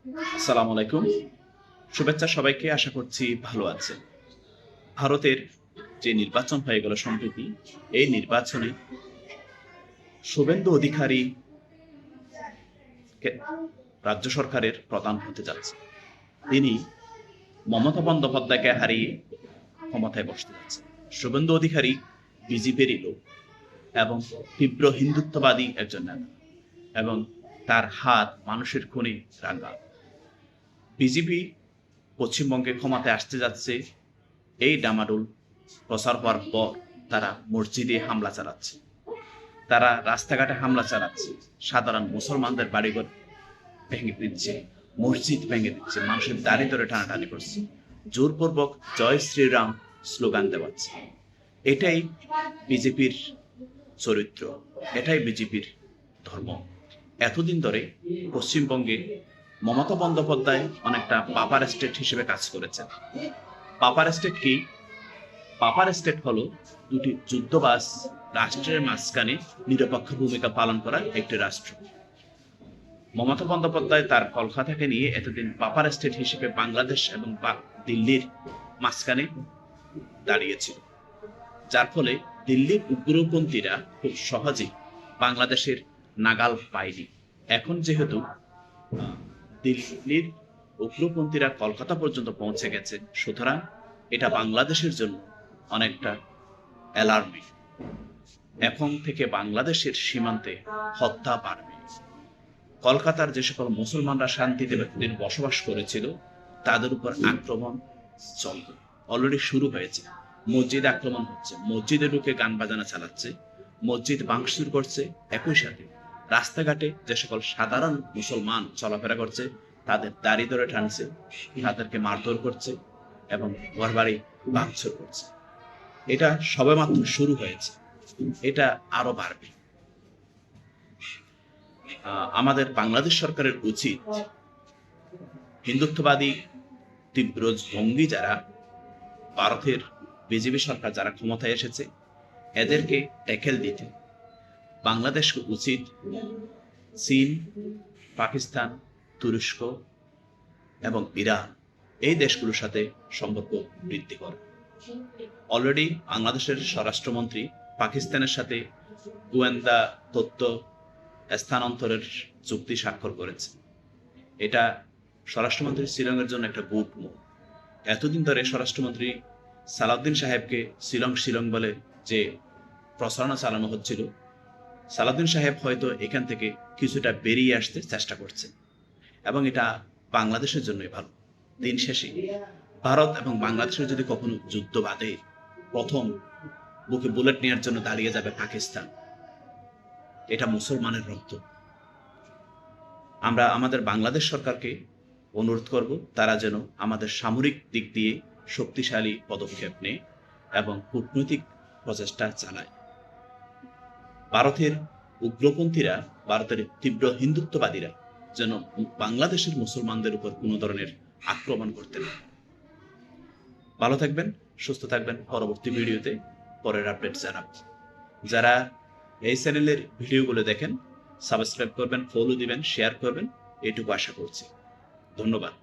আসসালামু আলাইকুম। শুভেচ্ছা সবাইকে। আশা করছি ভালো আছেন। ভারতের যে নির্বাচন হয়ে গেল সম্প্রতি, এই নির্বাচনে শুভেন্দু অধিকারী রাজ্য সরকারের প্রধান হতে যাচ্ছে। তিনি মমতা বন্দ্যোপাধ্যায়কে হারিয়ে ক্ষমতায় বসতে যাচ্ছে। শুভেন্দু অধিকারী বিজেপিরই লোক এবং তীব্র হিন্দুত্ববাদী একজন নেতা, এবং তার হাত মানুষের খুনে রাঙা। বিজেপি পশ্চিমবঙ্গে ক্ষমতায় আসতে যাচ্ছে, এই ডামাডোল প্রচার হওয়ার পর তারা মসজিদে হামলা চালাচ্ছে, তারা রাস্তাঘাটে হামলা চালাচ্ছে, সাধারণ মুসলমানদের বাড়িঘর ভেঙে দিচ্ছে, মসজিদ ভেঙে দিচ্ছে, মানুষের দাড়ি ধরে টানাটানি করছে, জোরপূর্বক জয় শ্রীরাম স্লোগান দেওয়াচ্ছে। এটাই বিজেপির চরিত্র, এটাই বিজেপির ধর্ম। এতদিন ধরে পশ্চিমবঙ্গে মমতা বন্দ্যোপাধ্যায় অনেকটা পাপার স্টেট হিসেবে কাজ করেছেন। পাপার স্টেট কি? পাপার স্টেট হলো দুটি যুদ্ধবাজ রাষ্ট্রের মাঝখানে নিরপেক্ষ ভূমিকা পালন করা একটি রাষ্ট্র। মমতা বন্দ্যোপাধ্যায় তার কলকাতাকে নিয়ে এতদিন পাপার স্টেট হিসেবে বাংলাদেশ এবং দিল্লির মাঝখানে দাঁড়িয়েছিল, যার ফলে দিল্লির উগ্রপন্থীরা খুব সহজেই বাংলাদেশের নাগাল পায়নি। এখন যেহেতু দিল্লির উগ্রপন্থীরা কলকাতা পর্যন্ত পৌঁছে গেছে, সুতরাং এটা বাংলাদেশের জন্য অনেকটা অ্যালার্মিং। এখন থেকে বাংলাদেশের সীমান্তে হত্যা বাড়বে। কলকাতার যে সকল মুসলমানরা শান্তিতে দিন বসবাস করেছিল, তাদের উপর আক্রমণ চলবে, অলরেডি শুরু হয়েছে। মসজিদে আক্রমণ হচ্ছে, মসজিদে ঢুকে গান বাজানা চালাচ্ছে, মসজিদ ভাঙচুর করছে। একই সাথে রাস্তাঘাটে যে সকল সাধারণ মুসলমান চলাফেরা করছে, তাদের দাড়ি ধরে টানছে, তাদেরকে মারধর করছে এবং ঘরবাড়ি ভাঙচুর করছে। এটা সবেমাত্র শুরু হয়েছে, এটা আরো বাড়বে। আমাদের বাংলাদেশ সরকারের উচিত হিন্দুত্ববাদী তীব্র ভঙ্গি যারা, ভারতের বিজেপি সরকার যারা ক্ষমতায় এসেছে, এদেরকে ট্যাকেল দিতে। বাংলাদেশ উচিত চীন, পাকিস্তান, তুরস্ক এবং ইরান, এই দেশগুলোর সাথে সম্পর্ক বৃদ্ধি করে। অলরেডি বাংলাদেশের স্বরাষ্ট্রমন্ত্রী পাকিস্তানের সাথে গোয়েন্দা তথ্য স্থানান্তরের চুক্তি স্বাক্ষর করেছে। এটা স্বরাষ্ট্রমন্ত্রী শিলংয়ের জন্য একটা গুড মুভ। এতদিন ধরে স্বরাষ্ট্রমন্ত্রী সালাউদ্দিন সাহেবকে শিলং শিলং বলে যে প্রচারণা চালানো হচ্ছিল, সালাউদ্দিন সাহেব হয়তো এখান থেকে কিছুটা বেরিয়ে আসতে চেষ্টা করছে, এবং এটা বাংলাদেশের জন্যই ভালো। দিন শেষে ভারত এবং বাংলাদেশের যদি কখনো যুদ্ধ বাঁধে, প্রথম বুকে বুলেট নেওয়ার জন্য দাঁড়িয়ে যাবে পাকিস্তান। এটা মুসলমানের রক্ত। আমরা আমাদের বাংলাদেশ সরকারকে অনুরোধ করব, তারা যেন আমাদের সামরিক দিক দিয়ে শক্তিশালী পদক্ষেপ নেয় এবং কূটনৈতিক প্রচেষ্টা চালায়। ভারতের উগ্রপন্থীরা, ভারতের তীব্র হিন্দুত্ববাদীরা যেন বাংলাদেশের মুসলমানদের উপর কোনো ধরনের আক্রমণ করতে না। ভালো থাকবেন, সুস্থ থাকবেন। পরবর্তী ভিডিওতে পরের আপডেট জানাব। যারা এই চ্যানেলের ভিডিওগুলো দেখেন, সাবস্ক্রাইব করবেন, ফলো দিবেন, শেয়ার করবেন, এটুকু আশা করছি। ধন্যবাদ।